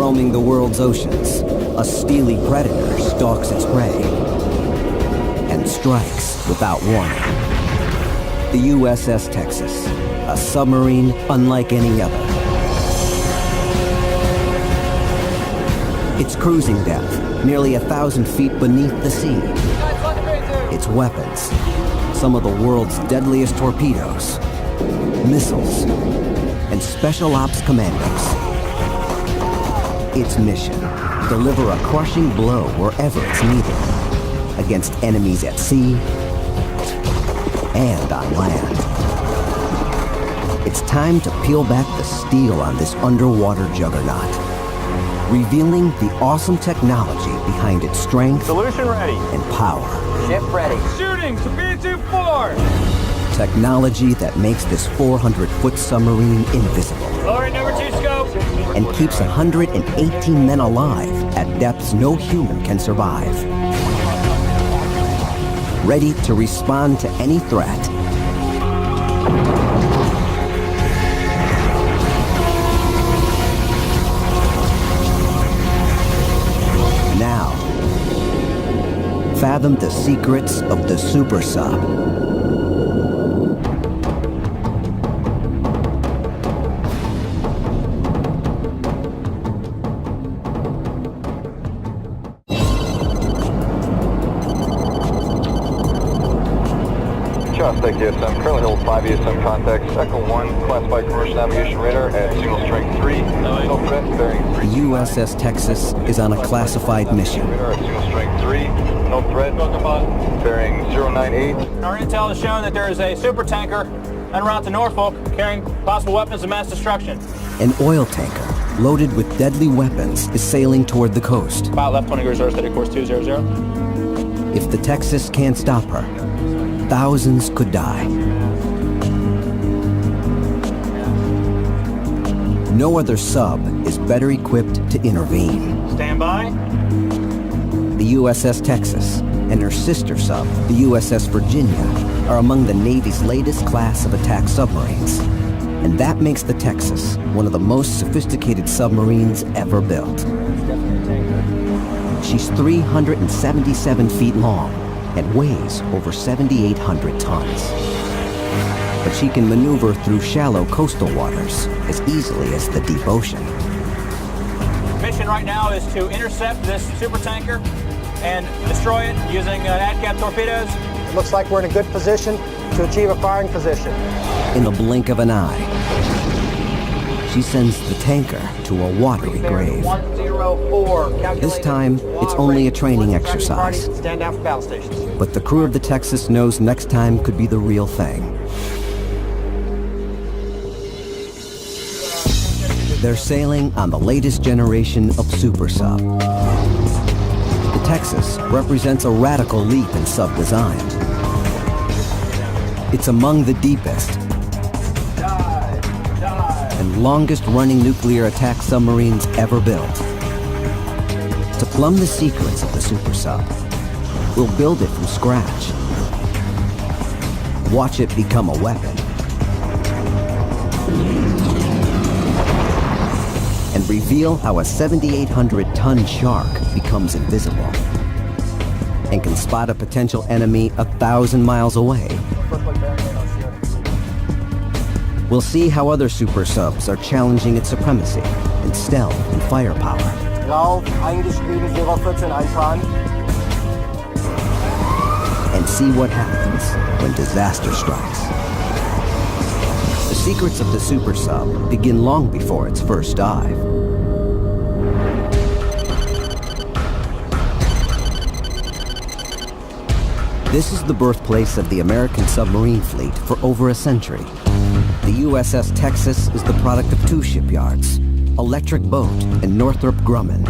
Roaming the world's oceans, a steely predator stalks its prey and strikes without warning. The USS Texas, a submarine unlike any other. Its cruising depth, nearly 1,000 feet beneath the sea. Its weapons, some of the world's deadliest torpedoes, missiles, and special ops commandos. Its mission, deliver a crushing blow wherever it's needed, against enemies at sea and on land. It's time to peel back the steel on this underwater juggernaut, revealing the awesome technology behind its strength Solution ready. and power. Ship ready. Shooting to B-24. Technology that makes this 400-foot submarine invisible Lowering number 2 scope. and keeps 118 men alive at depths no human can survive. Ready to respond to any threat. Now, fathom the secrets of the super sub. Tech ESM, currently hold 5 ESM contacts, Echo 1, classified commercial navigation radar at signal strength 3, no threat, bearing 3. The USS Texas is on a classified mission. Radar at signal strength 3, no threat, bearing 098. Our intel has shown that there is a super tanker en route to Norfolk carrying possible weapons of mass destruction. An oil tanker loaded with deadly weapons is sailing toward the coast. About left 20 reserve, steady course 200. If the Texas can't stop her, thousands could die. No other sub is better equipped to intervene. Stand by. The USS Texas and her sister sub, the USS Virginia, are among the Navy's latest class of attack submarines. And that makes the Texas one of the most sophisticated submarines ever built. She's 377 feet long and weighs over 7,800 tons. But she can maneuver through shallow coastal waters as easily as the deep ocean. Mission right now is to intercept this super tanker and destroy it using ADCAP torpedoes. It looks like we're in a good position to achieve a firing position. In the blink of an eye, she sends the tanker to a watery grave. 104. This time, it's only a training exercise. Stand down for battle stations. But the crew of the Texas knows next time could be the real thing. They're sailing on the latest generation of super sub. The Texas represents a radical leap in sub design. It's among the deepest and longest-running nuclear attack submarines ever built. To plumb the secrets of the super sub, we'll build it from scratch. Watch it become a weapon. And reveal how a 7,800-ton shark becomes invisible and can spot a potential enemy 1,000 miles away. We'll see how other super subs are challenging its supremacy in stealth and firepower. Lauf, eingeschrieben 014 Alpan. And see what happens when disaster strikes. The secrets of the super sub begin long before its first dive. This is the birthplace of the American submarine fleet for over a century. The USS Texas is the product of two shipyards, Electric Boat and Northrop Grumman.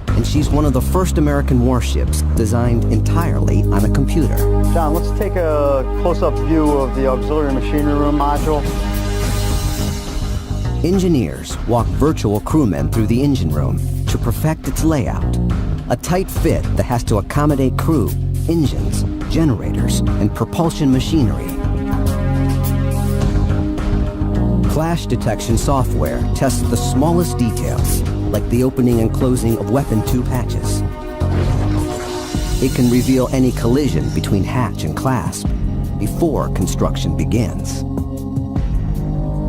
And she's one of the first American warships designed entirely on a computer. John, let's take a close-up view of the auxiliary machinery room module. Engineers walk virtual crewmen through the engine room to perfect its layout. A tight fit that has to accommodate crew, engines, generators, and propulsion machinery. Clash detection software tests the smallest details like the opening and closing of weapon tube hatches. It can reveal any collision between hatch and clasp before construction begins.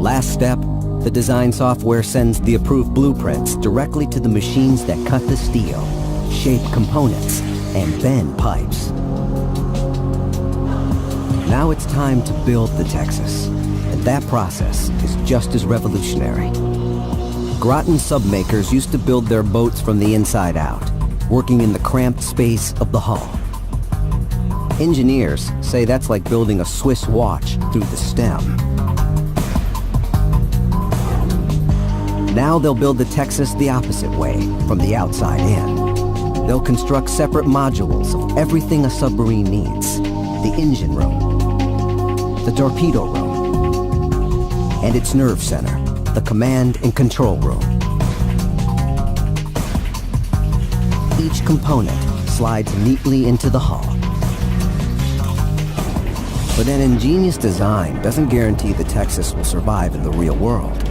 Last step, the design software sends the approved blueprints directly to the machines that cut the steel, shape components, and bend pipes. Now it's time to build the Texas, and that process is just as revolutionary. Groton submakers used to build their boats from the inside out, working in the cramped space of the hull. Engineers say that's like building a Swiss watch through the stem. Now they'll build the Texas the opposite way, from the outside in. They'll construct separate modules of everything a submarine needs. The engine room, the torpedo room, and its nerve center, the command and control room. Each component slides neatly into the hull. But an ingenious design doesn't guarantee the Texas will survive in the real world.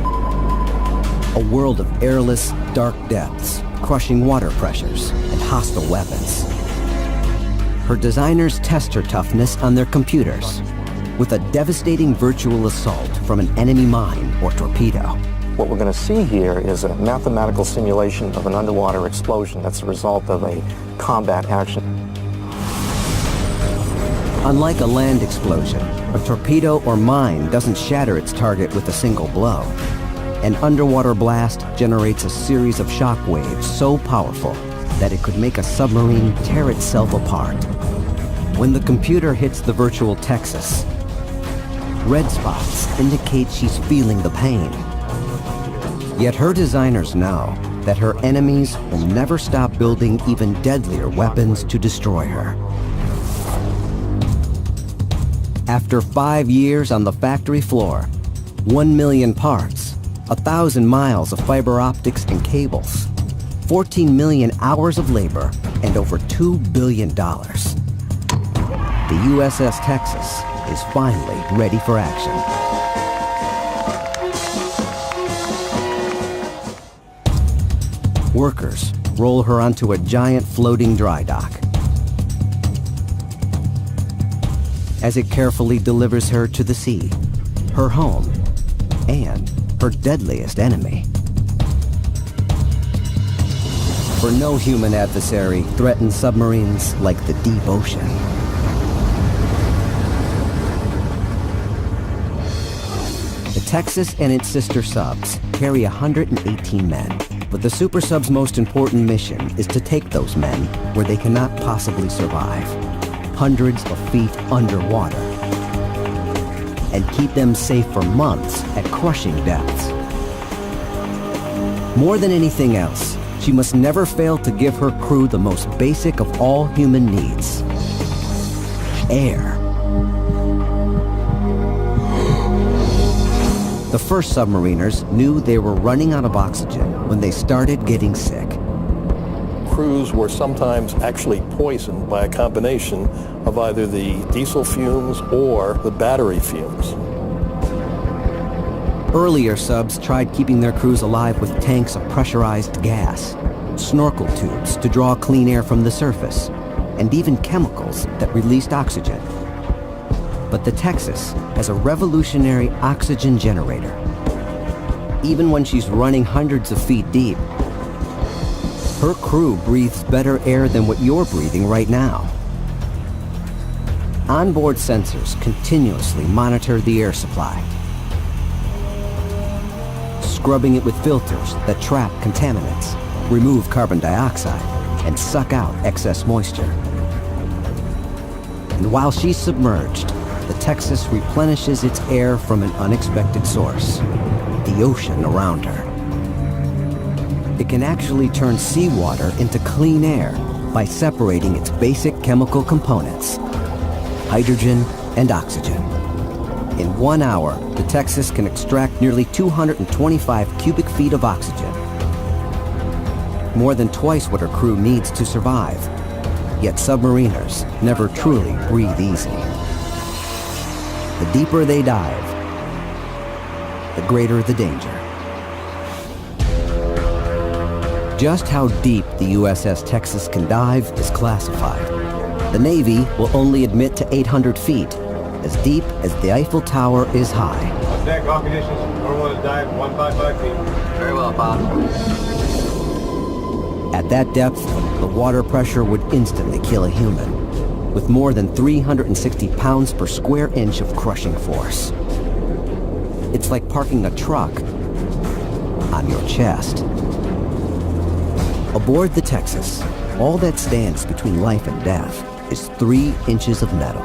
A world of airless, dark depths, crushing water pressures, and hostile weapons. Her designers test her toughness on their computers with a devastating virtual assault from an enemy mine or torpedo. What we're going to see here is a mathematical simulation of an underwater explosion that's the result of a combat action. Unlike a land explosion, a torpedo or mine doesn't shatter its target with a single blow. An underwater blast generates a series of shock waves so powerful that it could make a submarine tear itself apart. When the computer hits the virtual Texas, red spots indicate she's feeling the pain. Yet her designers know that her enemies will never stop building even deadlier weapons to destroy her. After 5 years on the factory floor, 1 million parts, 1,000 miles of fiber optics and cables, 14 million hours of labor, and over $2 billion. The USS Texas is finally ready for action. Workers roll her onto a giant floating dry dock. As it carefully delivers her to the sea, her home, and her deadliest enemy. For no human adversary threatens submarines like the deep ocean. The Texas and its sister subs carry 118 men, but the super sub's most important mission is to take those men where they cannot possibly survive, hundreds of feet underwater, and keep them safe for months at crushing depths. More than anything else, she must never fail to give her crew the most basic of all human needs: air. The first submariners knew they were running out of oxygen when they started getting sick. Crews were sometimes actually poisoned by a combination of either the diesel fumes or the battery fumes. Earlier subs tried keeping their crews alive with tanks of pressurized gas, snorkel tubes to draw clean air from the surface, and even chemicals that released oxygen. But the Texas has a revolutionary oxygen generator. Even when she's running hundreds of feet deep, her crew breathes better air than what you're breathing right now. Onboard sensors continuously monitor the air supply, scrubbing it with filters that trap contaminants, remove carbon dioxide, and suck out excess moisture. And while she's submerged, the Texas replenishes its air from an unexpected source, the ocean around her. It can actually turn seawater into clean air by separating its basic chemical components, hydrogen and oxygen. In 1 hour, the Texas can extract nearly 225 cubic feet of oxygen, more than twice what her crew needs to survive. Yet submariners never truly breathe easy. The deeper they dive, the greater the danger. Just how deep the USS Texas can dive is classified. The Navy will only admit to 800 feet, as deep as the Eiffel Tower is high. On deck, all conditions, normal dive 155 feet. Very well, Bob. At that depth, the water pressure would instantly kill a human, with more than 360 pounds per square inch of crushing force. It's like parking a truck on your chest. Aboard the Texas, all that stands between life and death is 3 inches of metal.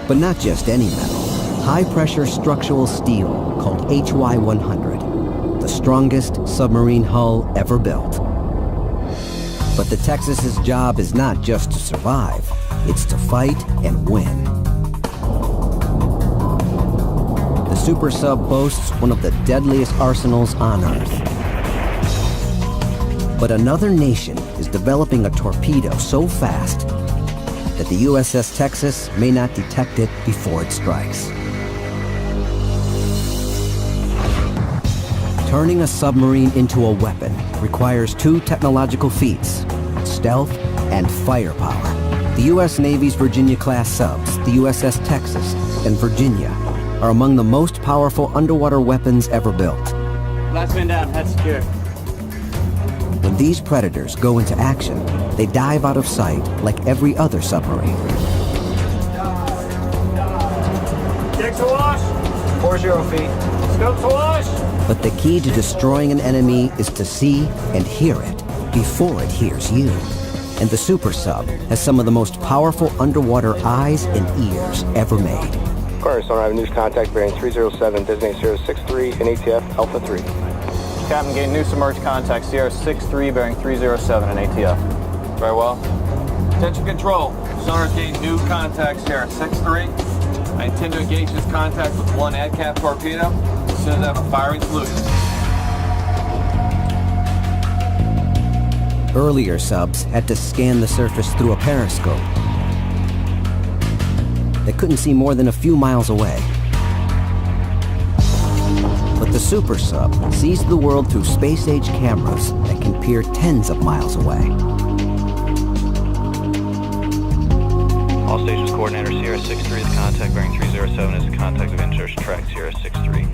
But not just any metal. High-pressure structural steel called HY-100, the strongest submarine hull ever built. But the Texas's job is not just to survive, it's to fight and win. The super sub boasts one of the deadliest arsenals on Earth. But another nation is developing a torpedo so fast that the USS Texas may not detect it before it strikes. Turning a submarine into a weapon requires 2 technological feats: stealth and firepower. The U.S. Navy's Virginia-class subs, the USS Texas and Virginia, are among the most powerful underwater weapons ever built. Last man down, head secure. When these predators go into action, they dive out of sight like every other submarine. Deck to wash. 40 feet. Scope to wash. But the key to destroying an enemy is to see and hear it before it hears you. And the super sub has some of the most powerful underwater eyes and ears ever made. Aquarius Sonar, I have news contact bearing 307, designate 063, and ATF Alpha 3. Captain, gain new submerged contact, Sierra 63 bearing 307 and ATF. Very well. Attention control. Sonar gain new contact, Sierra 63. I intend to engage this contact with 1 ADCAP torpedo as soon as I have a firing solution. Earlier subs had to scan the surface through a periscope. They couldn't see more than a few miles away. But the super sub sees the world through space-age cameras that can peer tens of miles away. All stations coordinator Sierra 63, the contact bearing 307 is the contact of interest track Sierra 63.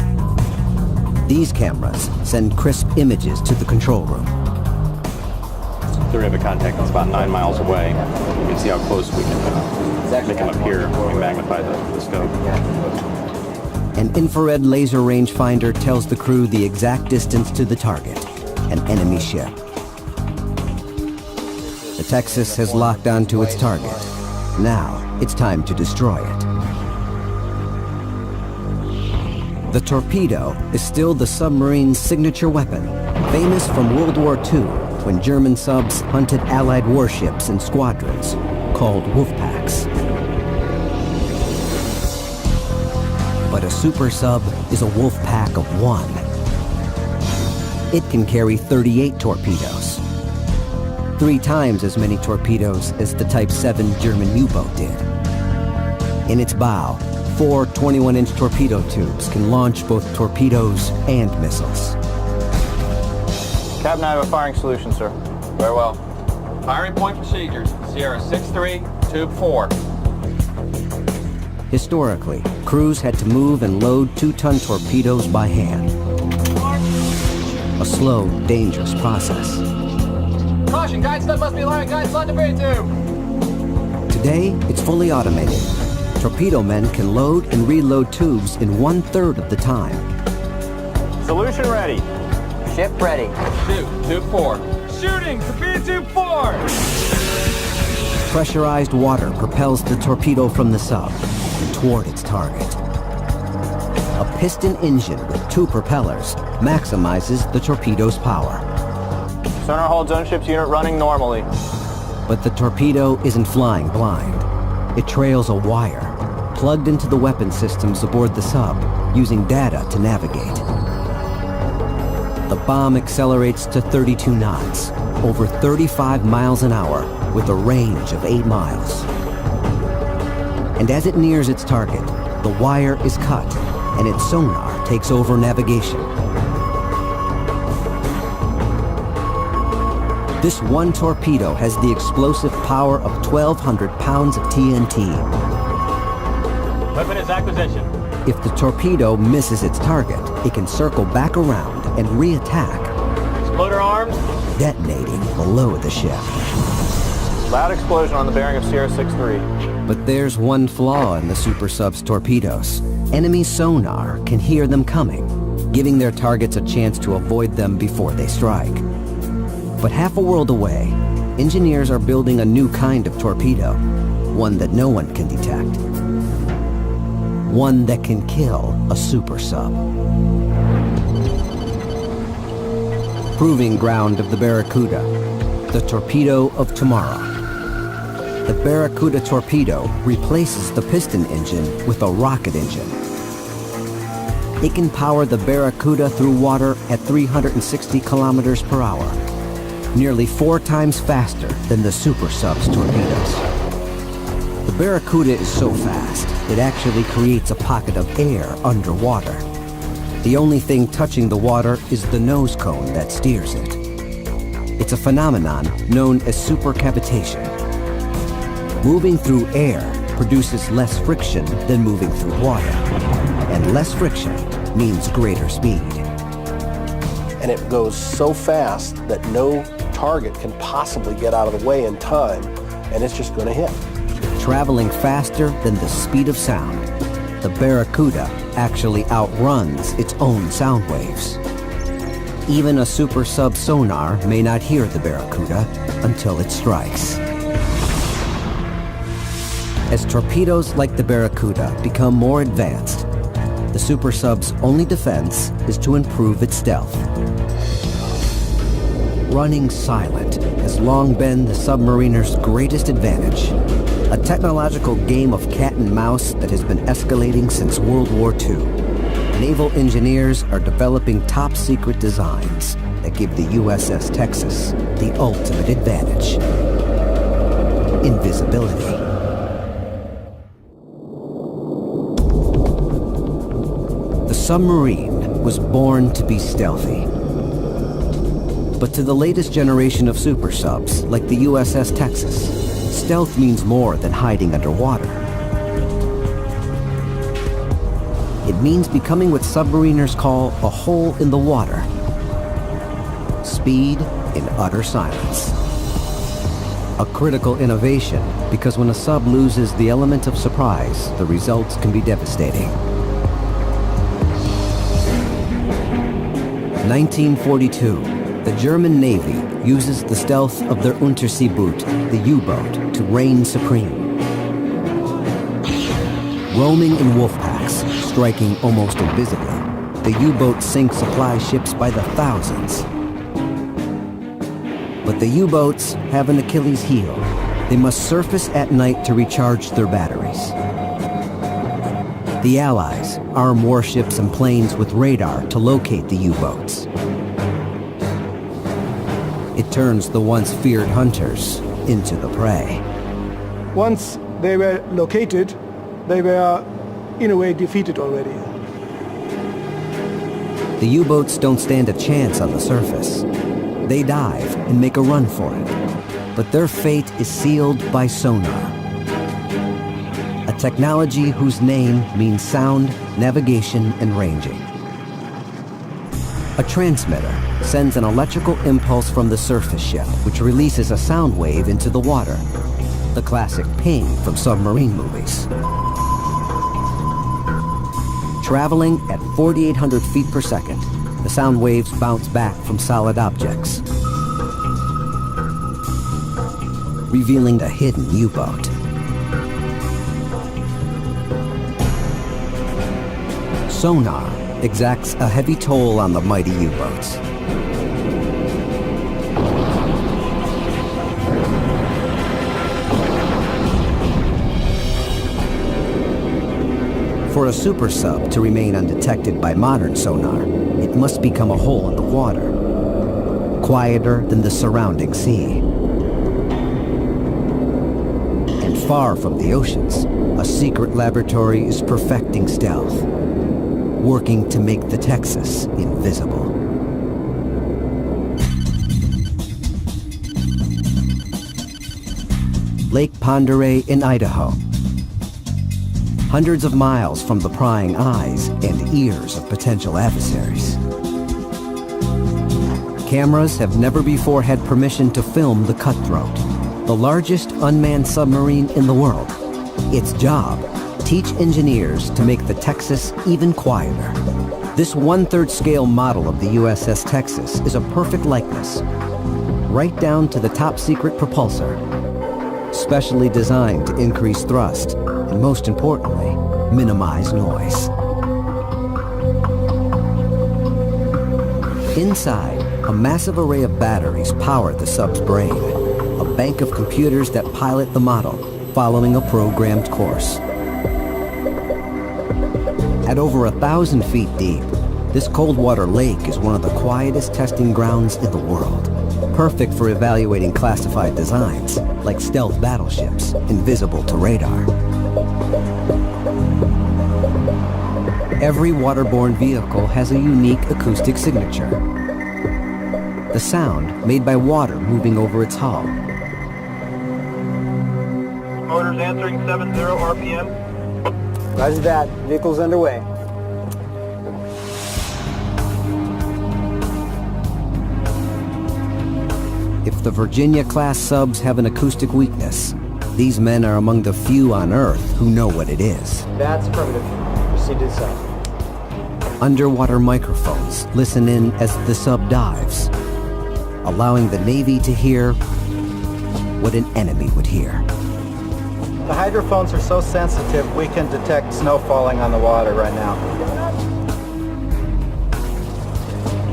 These cameras send crisp images to the control room. We have a contact that's about 9 miles away. You can see how close we can make them appear when we magnify the scope. An infrared laser rangefinder tells the crew the exact distance to the target, an enemy ship. The Texas has locked onto its target. Now, it's time to destroy it. The torpedo is still the submarine's signature weapon, famous from World War II, when German subs hunted Allied warships in squadrons called wolf packs. But a super sub is a wolf pack of 1. It can carry 38 torpedoes, 3 times as many torpedoes as the Type 7 German U-boat did. In its bow, 4 21-inch torpedo tubes can launch both torpedoes and missiles. Captain, I have a firing solution, sir. Very well. Firing point procedures, Sierra 63, tube 4. Historically, crews had to move and load 2-ton torpedoes by hand. A slow, dangerous process. Caution, guide stud must be allowing guide slot debris tube. Today, it's fully automated. Torpedo men can load and reload tubes in 1/3 of the time. Solution ready. Ship ready. Shoot, tube 4. Shooting, torpedo tube 4. Pressurized water propels the torpedo from the sub toward its target. A piston engine with 2 propellers maximizes the torpedo's power. Sonar holds on ship's unit running normally. But the torpedo isn't flying blind. It trails a wire, plugged into the weapon systems aboard the sub, using data to navigate. The bomb accelerates to 32 knots, over 35 miles an hour, with a range of 8 miles. And as it nears its target, the wire is cut, and its sonar takes over navigation. This one torpedo has the explosive power of 1,200 pounds of TNT. Weapon is acquisition. If the torpedo misses its target, it can circle back around and reattack, Exploder armed. detonating below the ship. Loud explosion on the bearing of Sierra 6-3. But there's one flaw in the super sub's torpedoes. Enemy sonar can hear them coming, giving their targets a chance to avoid them before they strike. But half a world away, engineers are building a new kind of torpedo, one that no one can detect. One that can kill a super sub. Proving ground of the Barracuda, the torpedo of tomorrow. The Barracuda torpedo replaces the piston engine with a rocket engine. It can power the Barracuda through water at 360 kilometers per hour, nearly 4 times faster than the super sub's torpedoes. The Barracuda is so fast, it actually creates a pocket of air underwater. The only thing touching the water is the nose cone that steers it. It's a phenomenon known as supercavitation. Moving through air produces less friction than moving through water, and less friction means greater speed. And it goes so fast that no target can possibly get out of the way in time, and it's just going to hit. Traveling faster than the speed of sound, the Barracuda actually outruns its own sound waves. Even a super sub sonar may not hear the Barracuda until it strikes. As torpedoes like the Barracuda become more advanced, the super sub's only defense is to improve its stealth. Running silent has long been the submariner's greatest advantage, a technological game of cat and mouse that has been escalating since World War II. Naval engineers are developing top-secret designs that give the USS Texas the ultimate advantage: invisibility. The submarine was born to be stealthy. But to the latest generation of super subs, like the USS Texas, stealth means more than hiding underwater. It means becoming what submariners call a hole in the water. Speed in utter silence. A critical innovation, because when a sub loses the element of surprise, the results can be devastating. 1942, the German Navy uses the stealth of their Unterseeboot, the U-boat, to reign supreme. Roaming in wolf packs, striking almost invisibly, the U-boat sinks supply ships by the thousands. But the U-boats have an Achilles heel. They must surface at night to recharge their batteries. The Allies arm warships and planes with radar to locate the U-boats. It turns the once feared hunters into the prey. Once they were located, they were, in a way, defeated already. The U-boats don't stand a chance on the surface. They dive and make a run for it. But their fate is sealed by sonar. A technology whose name means sound, navigation, and ranging. A transmitter sends an electrical impulse from the surface ship, which releases a sound wave into the water. The classic ping from submarine movies. Traveling at 4,800 feet per second, the sound waves bounce back from solid objects, revealing a hidden U-boat. Sonar exacts a heavy toll on the mighty U-boats. For a super sub to remain undetected by modern sonar, it must become a hole in the water, quieter than the surrounding sea. And far from the oceans, a secret laboratory is perfecting stealth, working to make the Texas invisible. Lake Pend in Idaho. Hundreds of miles from the prying eyes and ears of potential adversaries. Cameras have never before had permission to film the Cutthroat, the largest unmanned submarine in the world. Its job, teach engineers to make the Texas even quieter. This 1/3 scale model of the USS Texas is a perfect likeness, right down to the top secret propulsor, specially designed to increase thrust and, most importantly, minimize noise. Inside, a massive array of batteries power the sub's brain, a bank of computers that pilot the model, following a programmed course. At over 1,000 feet deep, this cold water lake is one of the quietest testing grounds in the world, perfect for evaluating classified designs, like stealth battleships, invisible to radar. Every waterborne vehicle has a unique acoustic signature. The sound made by water moving over its hull. Motors answering 70 RPM. Roger that. Vehicle's underway. If the Virginia-class subs have an acoustic weakness, these men are among the few on Earth who know what it is. That's affirmative. Proceed to the south. Underwater microphones listen in as the sub dives, allowing the Navy to hear what an enemy would hear. The hydrophones are so sensitive, we can detect snow falling on the water right now.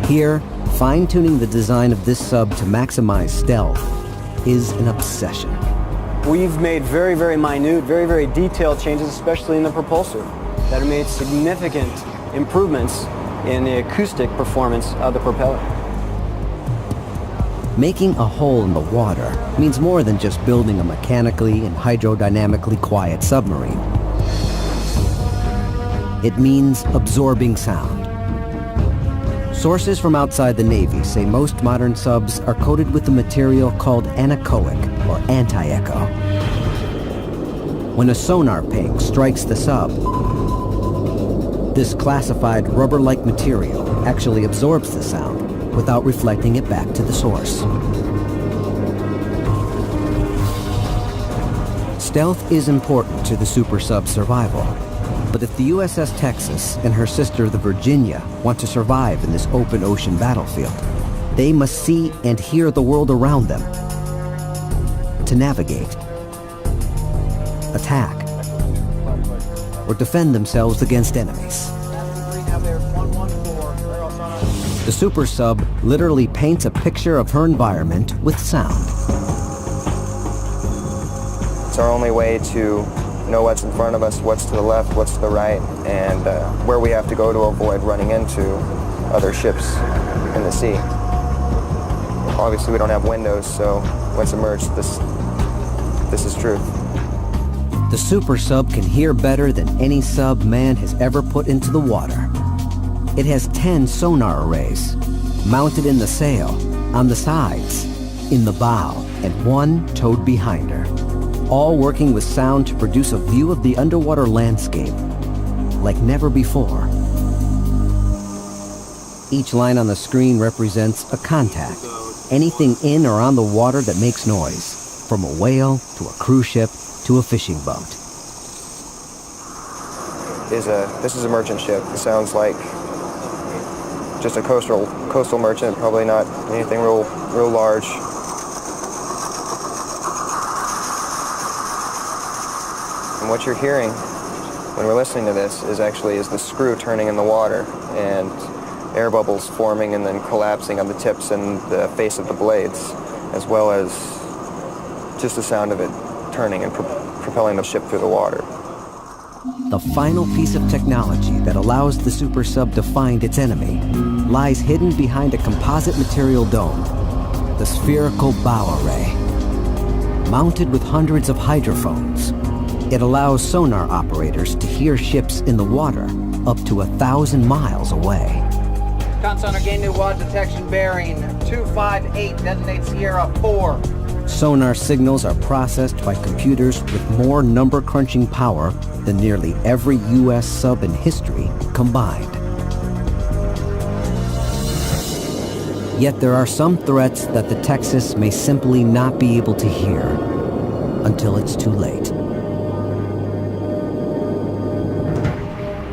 Here, fine-tuning the design of this sub to maximize stealth is an obsession. We've made very, very minute, very, very detailed changes, especially in the propulsor, that have made significant improvements in the acoustic performance of the propeller. Making a hole in the water means more than just building a mechanically and hydrodynamically quiet submarine. It means absorbing sound. Sources from outside the Navy say most modern subs are coated with a material called anechoic, or anti-echo. When a sonar ping strikes the sub, this classified rubber-like material actually absorbs the sound without reflecting it back to the source. Stealth is important to the super sub's survival, but if the USS Texas and her sister, the Virginia, want to survive in this open ocean battlefield, they must see and hear the world around them to navigate, attack, or defend themselves against enemies. The super sub literally paints a picture of her environment with sound. It's our only way to know what's in front of us, what's to the left, what's to the right, and where we have to go to avoid running into other ships in the sea. Obviously, we don't have windows, so when submerged, this is truth. The super sub can hear better than any sub man has ever put into the water. It has 10 sonar arrays, mounted in the sail, on the sides, in the bow, and one towed behind her, all working with sound to produce a view of the underwater landscape like never before. Each line on the screen represents a contact, anything in or on the water that makes noise, from a whale to a cruise ship to a fishing boat. This is a merchant ship. It sounds like just a coastal merchant, probably not anything real large. And what you're hearing when we're listening to this is the screw turning in the water and air bubbles forming and then collapsing on the tips and the face of the blades, as well as just the sound of it turning and propelling the ship through the water. The final piece of technology that allows the super sub to find its enemy lies hidden behind a composite material dome, the spherical bow array. Mounted with hundreds of hydrophones, it allows sonar operators to hear ships in the water up to 1,000 miles away. Consonar gain new WAD detection bearing 258, designate Sierra 4. Sonar signals are processed by computers with more number-crunching power than nearly every U.S. sub in history combined. Yet there are some threats that the Texas may simply not be able to hear until it's too late.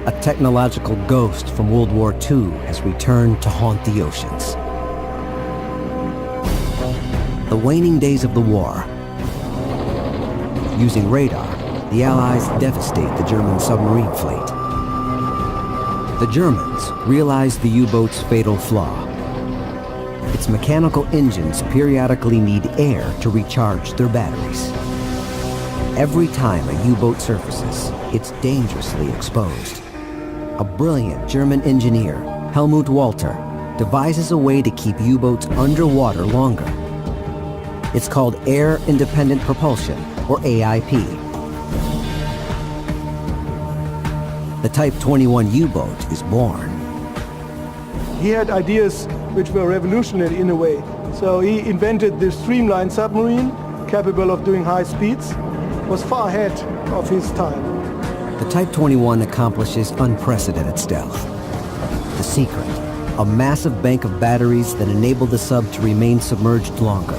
A technological ghost from World War II has returned to haunt the oceans. The waning days of the war. Using radar, the Allies devastate the German submarine fleet. The Germans realize the U-boat's fatal flaw. Its mechanical engines periodically need air to recharge their batteries. Every time a U-boat surfaces, it's dangerously exposed. A brilliant German engineer, Helmut Walter, devises a way to keep U-boats underwater longer. It's called Air-Independent Propulsion, or AIP. The Type 21 U-boat is born. He had ideas which were revolutionary in a way. So he invented this streamlined submarine, capable of doing high speeds, was far ahead of his time. The Type 21 accomplishes unprecedented stealth. The secret, a massive bank of batteries that enable the sub to remain submerged longer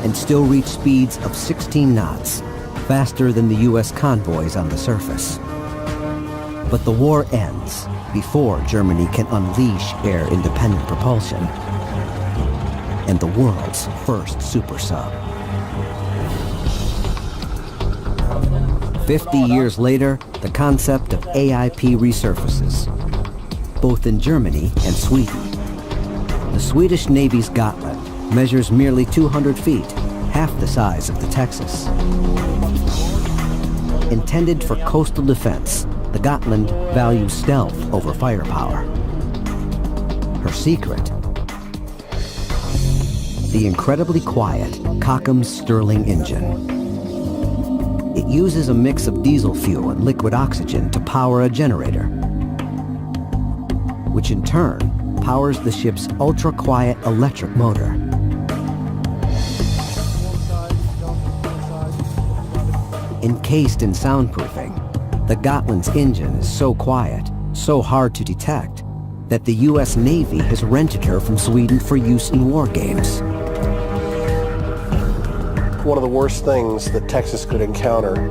and still reach speeds of 16 knots, faster than the U.S. convoys on the surface. But the war ends before Germany can unleash air-independent propulsion and the world's first super sub. 50 years later, the concept of AIP resurfaces, both in Germany and Sweden. The Swedish Navy's Gotland measures merely 200 feet, half the size of the Texas. Intended for coastal defense, the Gotland values stealth over firepower. Her secret? The incredibly quiet Cocham's Stirling engine. It uses a mix of diesel fuel and liquid oxygen to power a generator, which in turn powers the ship's ultra-quiet electric motor. Encased in soundproofing, the Gotland's engine is so quiet, so hard to detect, that the U.S. Navy has rented her from Sweden for use in war games. One of the worst things that Texas could encounter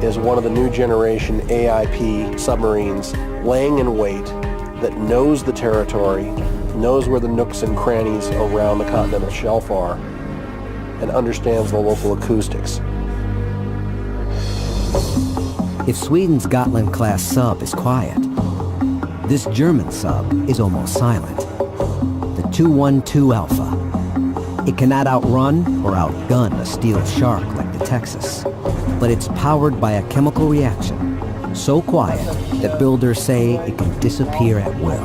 is one of the new generation AIP submarines laying in wait that knows the territory, knows where the nooks and crannies around the continental shelf are, and understands the local acoustics. If Sweden's Gotland-class sub is quiet, this German sub is almost silent. The 212 Alpha. It cannot outrun or outgun a steel shark like the Texas, but it's powered by a chemical reaction so quiet that builders say it can disappear at will.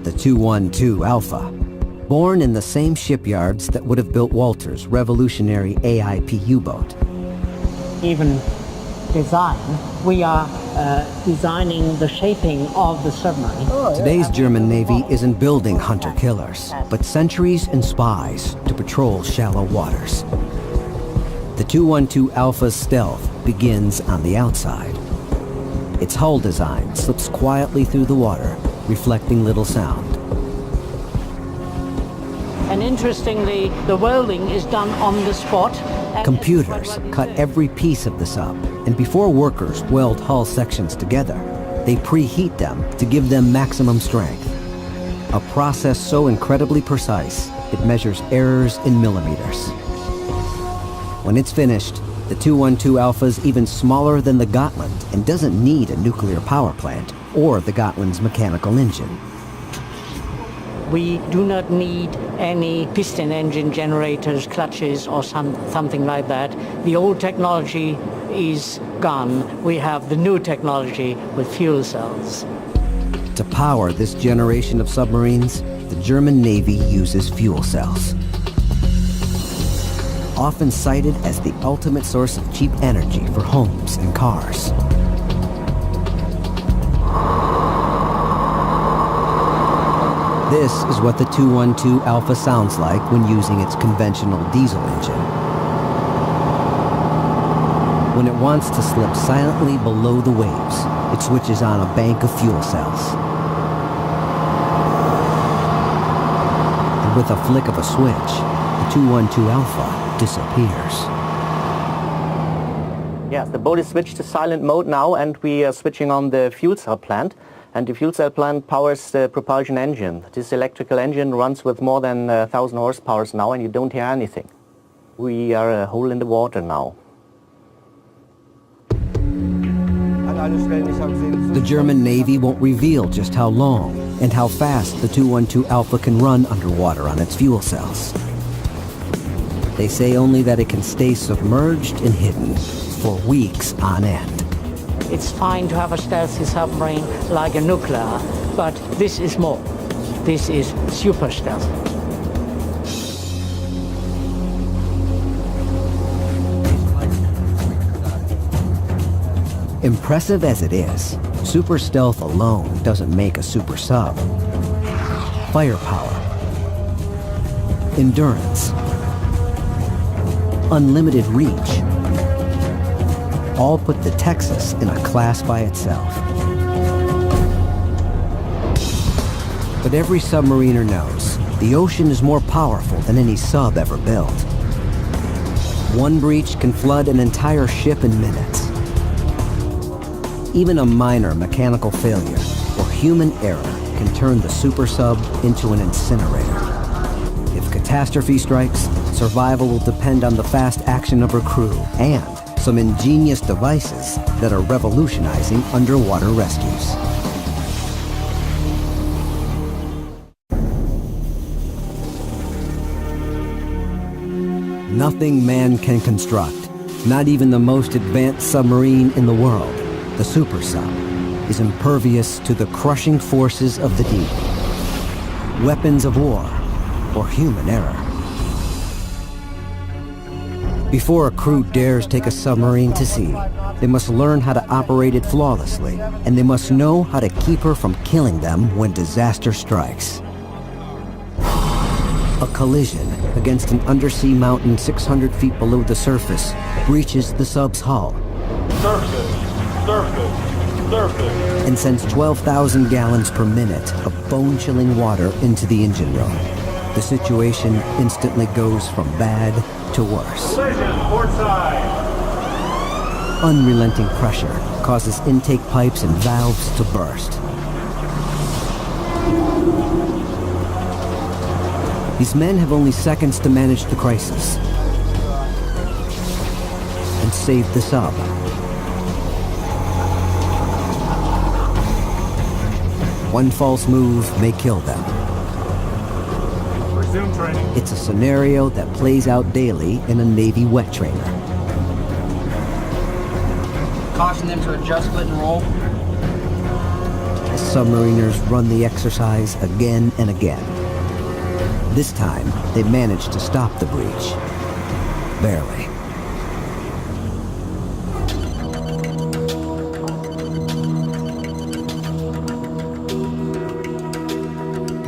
The 212 Alpha. Born in the same shipyards that would have built Walter's revolutionary AIP U-boat. Even design, we are designing the shaping of the submarine. Today's German Navy isn't building hunter-killers, but sentries and spies to patrol shallow waters. The 212 Alpha's stealth begins on the outside. Its hull design slips quietly through the water, reflecting little sound. And interestingly, the welding is done on the spot. Computers cut every piece of the sub, and before workers weld hull sections together, they preheat them to give them maximum strength. A process so incredibly precise, it measures errors in millimeters. When it's finished, the 212 Alpha's even smaller than the Gotland and doesn't need a nuclear power plant or the Gotland's mechanical engine. We do not need any piston engine generators, clutches, or something like that. The old technology is gone. We have the new technology with fuel cells. To power this generation of submarines, the German Navy uses fuel cells. Often cited as the ultimate source of cheap energy for homes and cars. This is what the 212 Alpha sounds like when using its conventional diesel engine. When it wants to slip silently below the waves, it switches on a bank of fuel cells. And with a flick of a switch, the 212 Alpha disappears. Yes, the boat is switched to silent mode now, and we are switching on the fuel cell plant. And the fuel cell plant powers the propulsion engine. This electrical engine runs with more than 1,000 horsepower now, and you don't hear anything. We are a hole in the water now. The German Navy won't reveal just how long and how fast the 212 Alpha can run underwater on its fuel cells. They say only that it can stay submerged and hidden for weeks on end. It's fine to have a stealthy submarine like a nuclear, but this is more. This is super stealth. Impressive as it is, super stealth alone doesn't make a super sub. Firepower, endurance, unlimited reach, all put the Texas in a class by itself. But every submariner knows the ocean is more powerful than any sub ever built. One breach can flood an entire ship in minutes. Even a minor mechanical failure or human error can turn the super sub into an incinerator. If catastrophe strikes, survival will depend on the fast action of her crew and some ingenious devices that are revolutionizing underwater rescues. Nothing man can construct, not even the most advanced submarine in the world, the super sub, is impervious to the crushing forces of the deep, weapons of war, or human error. Before a crew dares take a submarine to sea, they must learn how to operate it flawlessly, and they must know how to keep her from killing them when disaster strikes. A collision against an undersea mountain 600 feet below the surface breaches the sub's hull and sends 12,000 gallons per minute of bone-chilling water into the engine room. The situation instantly goes from bad to worse. Unrelenting pressure causes intake pipes and valves to burst. These men have only seconds to manage the crisis and save the sub. One false move may kill them. Resume training. It's a scenario that plays out daily in a Navy wet trainer. Caution them to adjust, split, and roll. As submariners run the exercise again and again. This time, they managed to stop the breach. Barely.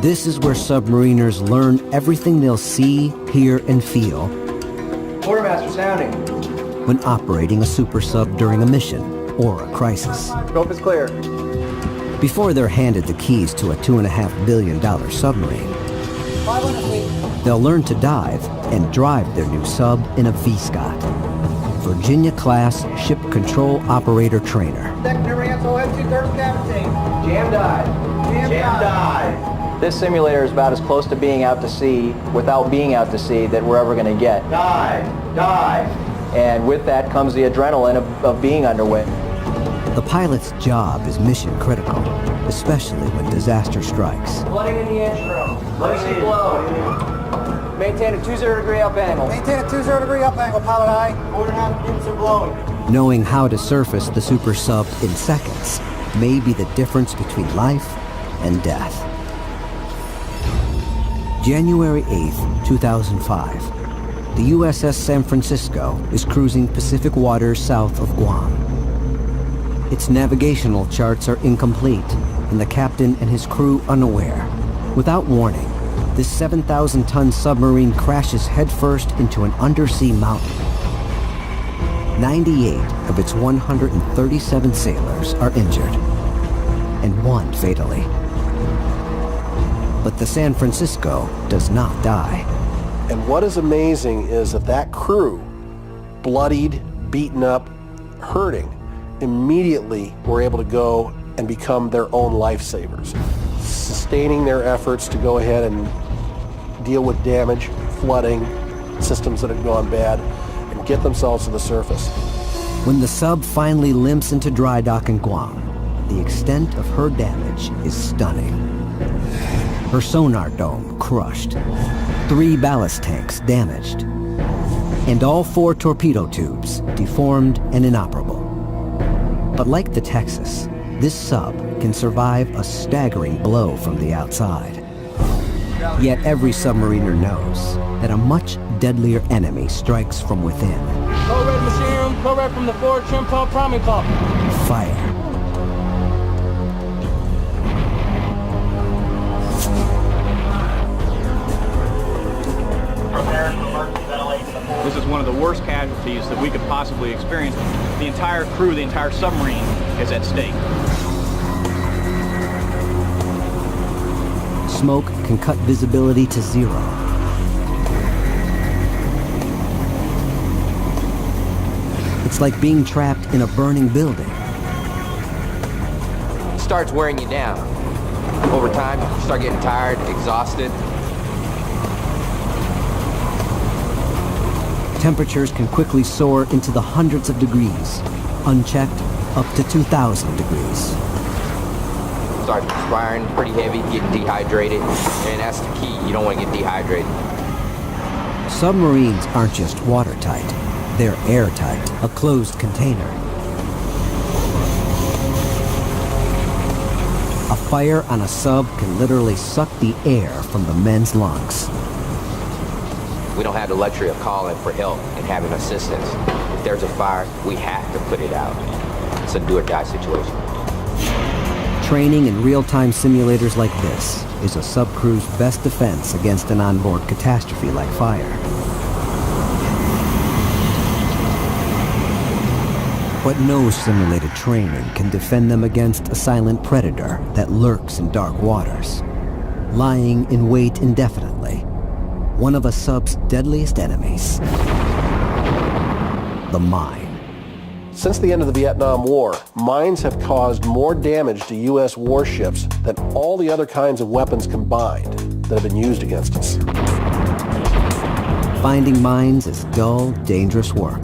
This is where submariners learn everything they'll see, hear, and feel Quartermaster sounding. when operating a super sub during a mission or a crisis. Scope is clear. Before they're handed the keys to a $2.5 billion submarine, 500 feet. they'll learn to dive and drive their new sub in a VSCOT, Virginia-class Ship Control Operator Trainer. Secondary ansel head 2/3 captain. Jam dive. Jam dive. This simulator is about as close to being out to sea without being out to sea that we're ever going to get. Dive. Dive. And with that comes the adrenaline of being underway. The pilot's job is mission critical, especially when disaster strikes. Flooding in the engine room. Let me blow. Maintain a 20-degree up angle. Maintain a 20-degree up angle, pilot eye. 4.5 units are blowing. Knowing how to surface the super sub in seconds may be the difference between life and death. January 8th, 2005. The USS San Francisco is cruising Pacific waters south of Guam. Its navigational charts are incomplete, and the captain and his crew unaware. Without warning, this 7,000-ton submarine crashes headfirst into an undersea mountain. 98 of its 137 sailors are injured, and one fatally. But the San Francisco does not die. And what is amazing is that that crew, bloodied, beaten up, hurting, immediately were able to go and become their own lifesavers, sustaining their efforts to go ahead and deal with damage, flooding, systems that had gone bad, and get themselves to the surface. When the sub finally limps into dry dock in Guam, the extent of her damage is stunning. Her sonar dome crushed, 3 ballast tanks damaged, and all 4 torpedo tubes deformed and inoperable. But like the Texas, this sub can survive a staggering blow from the outside. Yet every submariner knows that a much deadlier enemy strikes from within. Go red machine room, go red from the forward trim pump, priming pump. Fire. This is one of the worst casualties that we could possibly experience. The entire crew, the entire submarine is at stake. Smoke can cut visibility to 0. It's like being trapped in a burning building. It starts wearing you down. Over time, you start getting tired, exhausted. Temperatures can quickly soar into the hundreds of degrees, unchecked up to 2,000 degrees. Start perspiring pretty heavy, getting dehydrated, and that's the key. You don't want to get dehydrated. Submarines aren't just watertight, they're airtight, a closed container. A fire on a sub can literally suck the air from the men's lungs. We don't have the luxury of calling for help and having assistance. If there's a fire, we have to put it out. It's a do-or-die situation. Training in real-time simulators like this is a sub-crew's best defense against an onboard catastrophe like fire. But no simulated training can defend them against a silent predator that lurks in dark waters, lying in wait indefinitely. One of a sub's deadliest enemies, the mine. Since the end of the Vietnam War, mines have caused more damage to U.S. warships than all the other kinds of weapons combined that have been used against us. Finding mines is dull, dangerous work.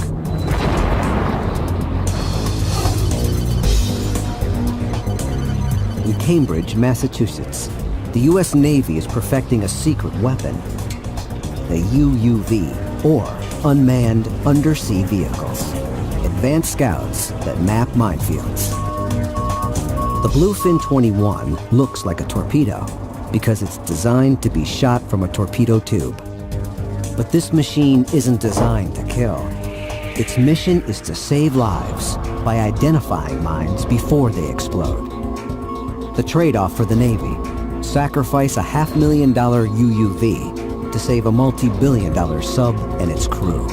In Cambridge, Massachusetts, the U.S. Navy is perfecting a secret weapon, the UUV, or Unmanned Undersea Vehicles, advanced scouts that map minefields. The Bluefin 21 looks like a torpedo because it's designed to be shot from a torpedo tube. But this machine isn't designed to kill. Its mission is to save lives by identifying mines before they explode. The trade-off for the Navy, sacrifice a $500,000 UUV to save a multi-billion-dollar sub and its crew.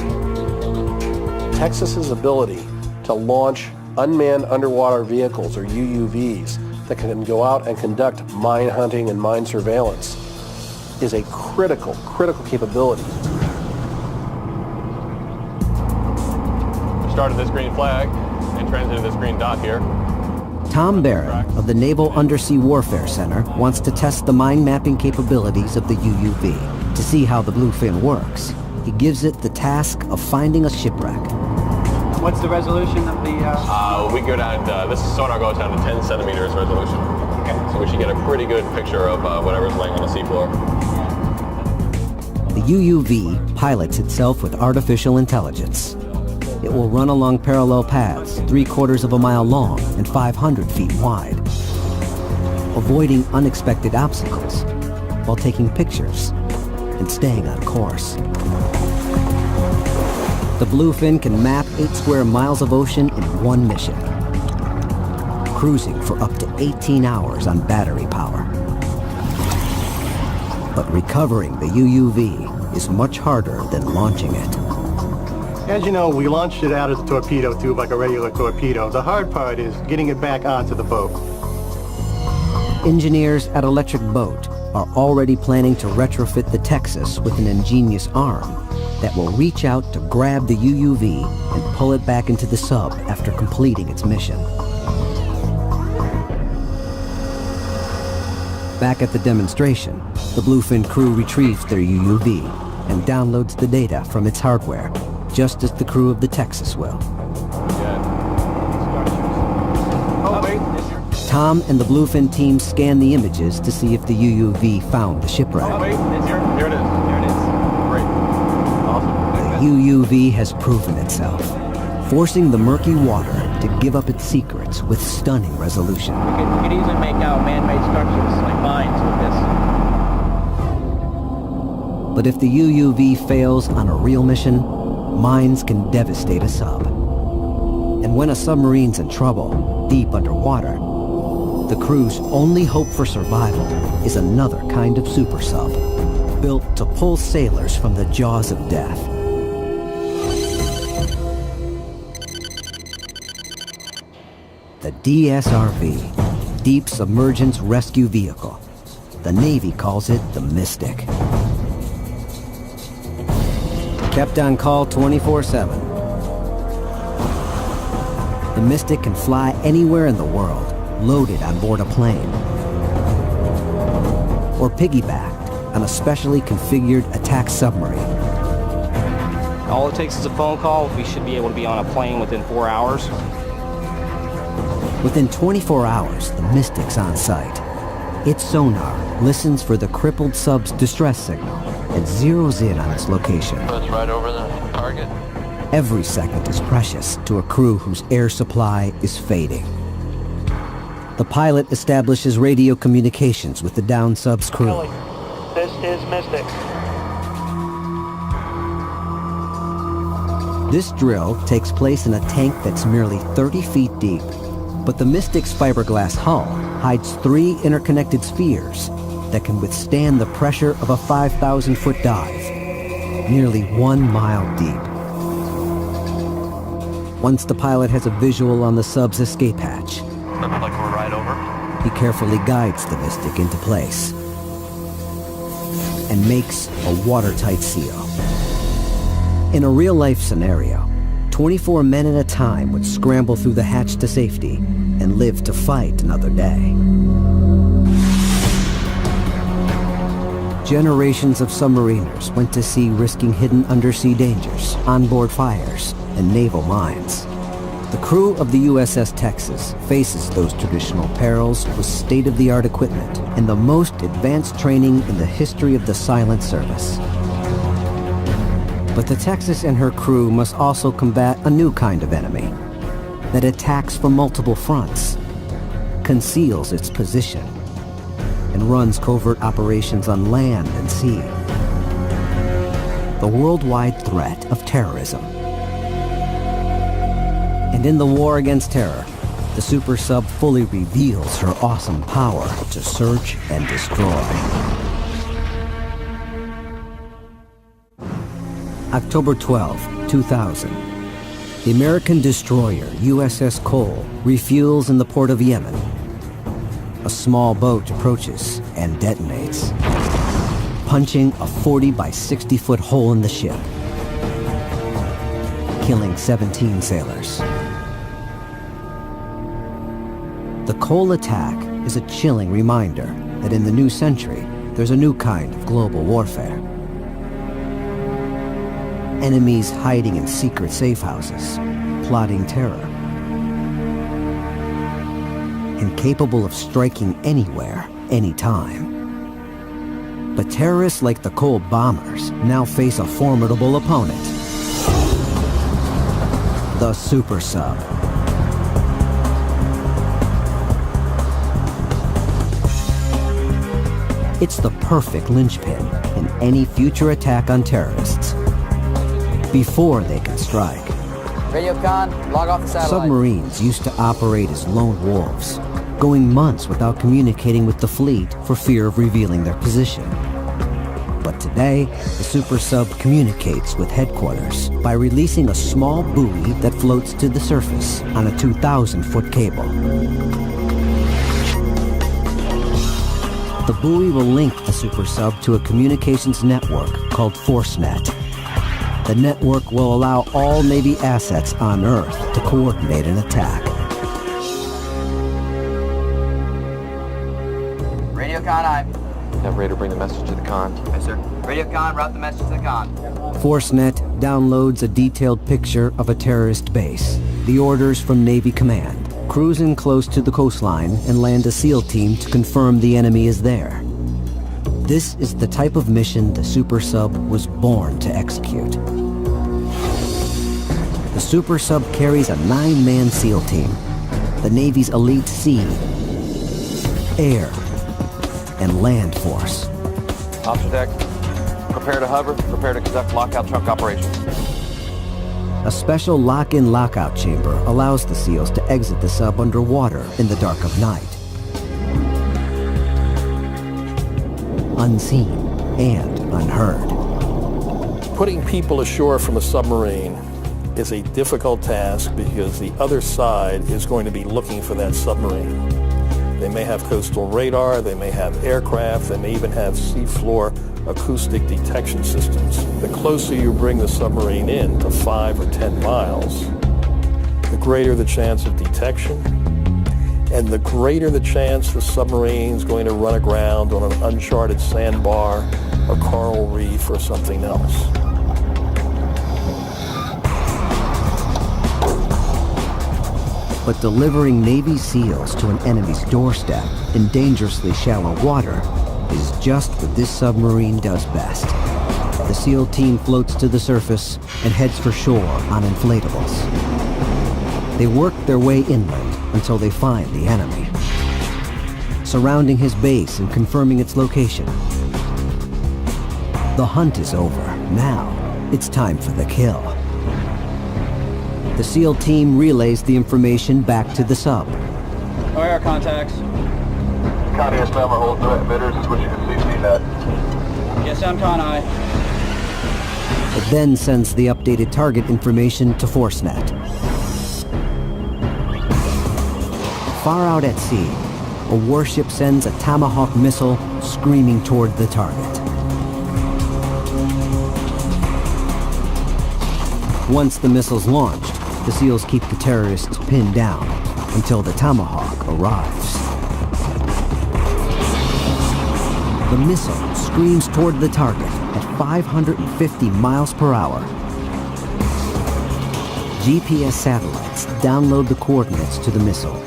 Texas's ability to launch unmanned underwater vehicles, or UUVs, that can go out and conduct mine hunting and mine surveillance is a critical capability. We started this green flag and transited this green dot here. Tom Barron of the Naval Undersea Warfare Center wants to test the mine mapping capabilities of the UUV to see how the Bluefin works. He gives it the task of finding a shipwreck. What's the resolution of the... We go down, this sonar goes down to 10 centimeters resolution. Okay. So we should get a pretty good picture of whatever's laying on the seafloor. The UUV pilots itself with artificial intelligence. It will run along parallel paths 3/4 of a mile long and 500 feet wide, avoiding unexpected obstacles while taking pictures and staying on course. The Bluefin can map 8 square miles of ocean in one mission, cruising for up to 18 hours on battery power. But recovering the UUV is much harder than launching it. As you know, we launched it out of the torpedo tube like a regular torpedo. The hard part is getting it back onto the boat. Engineers at Electric Boat are already planning to retrofit the Texas with an ingenious arm that will reach out to grab the UUV and pull it back into the sub after completing its mission. Back at the demonstration, the Bluefin crew retrieves their UUV and downloads the data from its hardware, just as the crew of the Texas will. Tom and the Bluefin team scan the images to see if the UUV found the shipwreck. Here it is. Great. Awesome. The UUV has proven itself, forcing the murky water to give up its secrets with stunning resolution. You could easily make out man-made structures like mines with this. But if the UUV fails on a real mission, mines can devastate a sub. And when a submarine's in trouble, deep underwater, the crew's only hope for survival is another kind of super sub, built to pull sailors from the jaws of death. The DSRV, Deep Submergence Rescue Vehicle. The Navy calls it the Mystic. Kept on call 24/7. The Mystic can fly anywhere in the world, loaded on board a plane, or piggybacked on a specially configured attack submarine. All it takes is a phone call. We should be able to be on a plane within 4 hours. Within 24 hours, the Mystic's on site. Its sonar listens for the crippled sub's distress signal and zeroes in on its location. That's right over the target. Every second is precious to a crew whose air supply is fading. The pilot establishes radio communications with the down sub's crew. Kelly, this is Mystic. This drill takes place in a tank that's merely 30 feet deep, but the Mystic's fiberglass hull hides 3 interconnected spheres that can withstand the pressure of a 5,000-foot dive, nearly 1 mile deep. Once the pilot has a visual on the sub's escape hatch, Looks like we're right over. he carefully guides the Mystic into place and makes a watertight seal. In a real-life scenario, 24 men at a time would scramble through the hatch to safety and live to fight another day. Generations of submariners went to sea risking hidden undersea dangers, onboard fires, and naval mines. The crew of the USS Texas faces those traditional perils with state-of-the-art equipment and the most advanced training in the history of the silent service. But the Texas and her crew must also combat a new kind of enemy that attacks from multiple fronts, conceals its position, and runs covert operations on land and sea. The worldwide threat of terrorism. And in the war against terror, the super sub fully reveals her awesome power to search and destroy. October 12, 2000. The American destroyer USS Cole refuels in the port of Yemen. A small boat approaches and detonates, punching a 40 by 60 foot hole in the ship, killing 17 sailors. The Cole attack is a chilling reminder that in the new century, there's a new kind of global warfare. Enemies hiding in secret safe houses, plotting terror, and capable of striking anywhere, anytime. But terrorists like the Cole bombers now face a formidable opponent. The super sub. It's the perfect linchpin in any future attack on terrorists, before they can strike. Radio con, log off the satellite. Submarines used to operate as lone wolves, going months without communicating with the fleet for fear of revealing their position. But today, the super sub communicates with headquarters by releasing a small buoy that floats to the surface on a 2,000-foot cable. The buoy will link the super sub to a communications network called ForceNet. The network will allow all Navy assets on Earth to coordinate an attack. Radio con, aye. Have radar bring the message to the con. Yes, sir. Radio con, route the message to the con. ForceNet downloads a detailed picture of a terrorist base. The orders from Navy Command. Cruise in close to the coastline and land a SEAL team to confirm the enemy is there. This is the type of mission the super sub was born to execute. The super sub carries a 9-man SEAL team, the Navy's elite sea, air, and land force. Officer deck, prepare to hover, prepare to conduct lockout trunk operations. A special lock-in lockout chamber allows the SEALs to exit the sub underwater in the dark of night. Unseen and unheard. Putting people ashore from a submarine is a difficult task because the other side is going to be looking for that submarine. They may have coastal radar, they may have aircraft, they may even have seafloor acoustic detection systems. The closer you bring the submarine in to 5 or 10 miles, the greater the chance of detection, and the greater the chance the submarine is going to run aground on an uncharted sandbar, a coral reef, or something else. But delivering Navy SEALs to an enemy's doorstep in dangerously shallow water is just what this submarine does best. The SEAL team floats to the surface and heads for shore on inflatables. They work their way inland until they find the enemy, surrounding his base and confirming its location. The hunt is over. Now, it's time for the kill. The SEAL team relays the information back to the sub. All right, our contacts. Con ESM or hold threat emitters is what you can see CNET. Yes, I'm con I. It then sends the updated target information to ForceNet. Far out at sea, a warship sends a Tomahawk missile screaming toward the target. Once the missile's launched, the SEALs keep the terrorists pinned down until the Tomahawk arrives. The missile screams toward the target at 550 miles per hour. GPS satellites download the coordinates to the missile,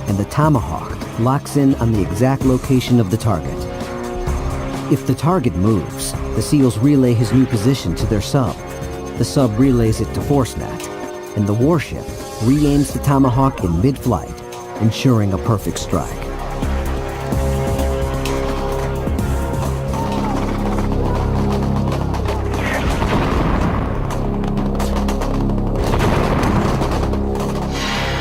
and the Tomahawk locks in on the exact location of the target. If the target moves, the SEALs relay his new position to their sub. The sub relays it to ForceNet, and the warship re-aims the Tomahawk in mid-flight, ensuring a perfect strike.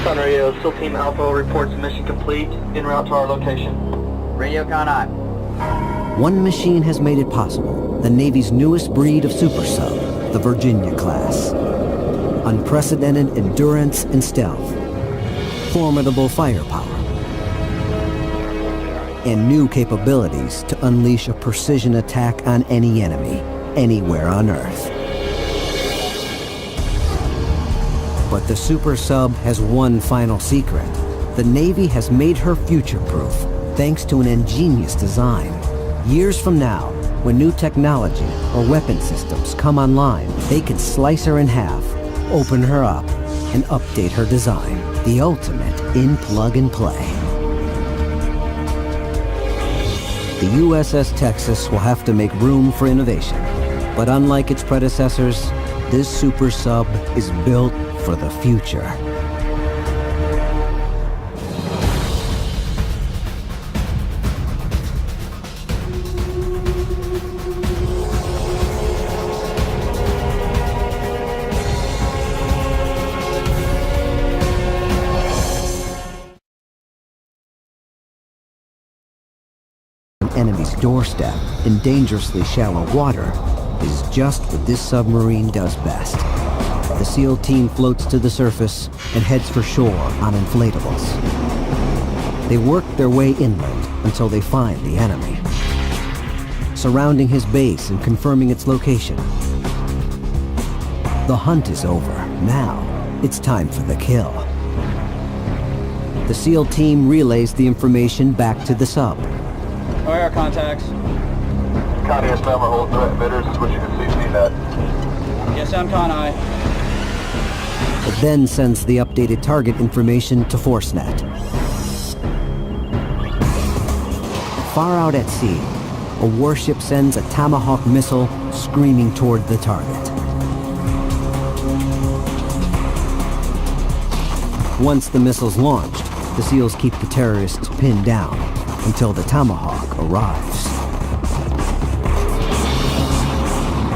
Sun Radio, SEAL Team Alpha reports mission complete, en route to our location. Radio con I. One machine has made it possible, the Navy's newest breed of super sub, the Virginia class. Unprecedented endurance and stealth, formidable firepower, and new capabilities to unleash a precision attack on any enemy, anywhere on Earth. But the super sub has one final secret. The Navy has made her future-proof thanks to an ingenious design. Years from now, when new technology or weapon systems come online, they can slice her in half, open her up, and update her design. The ultimate in plug and play. The USS Texas will have to make room for innovation. But unlike its predecessors, this super sub is built for the future. enemy's doorstep in dangerously shallow water is just what this submarine does best. The SEAL team floats to the surface and heads for shore on inflatables. They work their way inland until they find the enemy. Surrounding his base and confirming its location. The hunt is over. Now, it's time for the kill. The SEAL team relays the information back to the sub. All right, our contacts. Connie SM are holding threat emitters, switching to CCNet. Yes, I'm Connie. It then sends the updated target information to ForceNet. Far out at sea, a warship sends a Tomahawk missile screaming toward the target. Once the missile's launched, the SEALs keep the terrorists pinned down until the Tomahawk arrives.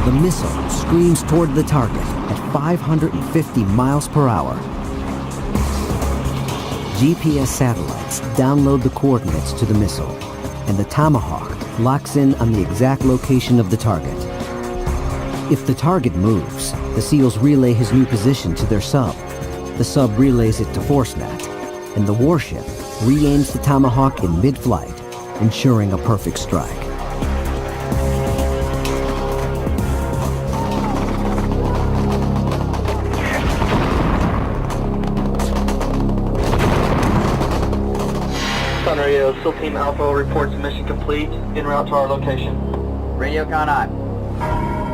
The missile screams toward the target at 550 miles per hour. GPS satellites download the coordinates to the missile, and the Tomahawk locks in on the exact location of the target. If the target moves, the SEALs relay his new position to their sub. The sub relays it to ForceNet, and the warship re-aims the Tomahawk in mid-flight, ensuring a perfect strike. Sun Radio, SEAL Team Alpha reports mission complete, en route to our location. Radio Connie.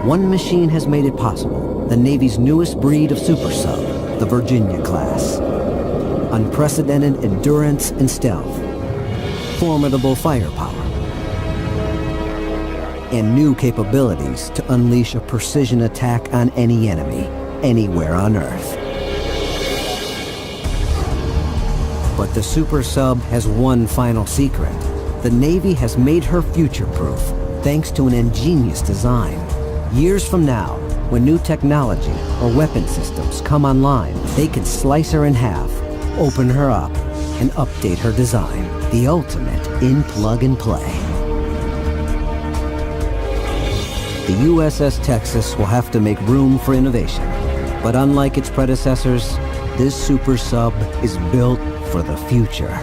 One machine has made it possible, the Navy's newest breed of super sub, the Virginia class. Unprecedented endurance and stealth, formidable firepower, and new capabilities to unleash a precision attack on any enemy, anywhere on Earth. But the super sub has one final secret. The Navy has made her future-proof, thanks to an ingenious design. Years from now, when new technology or weapon systems come online, they can slice her in half, open her up, and update her design. The ultimate in plug and play. The USS Texas will have to make room for innovation. But unlike its predecessors, this super sub is built for the future.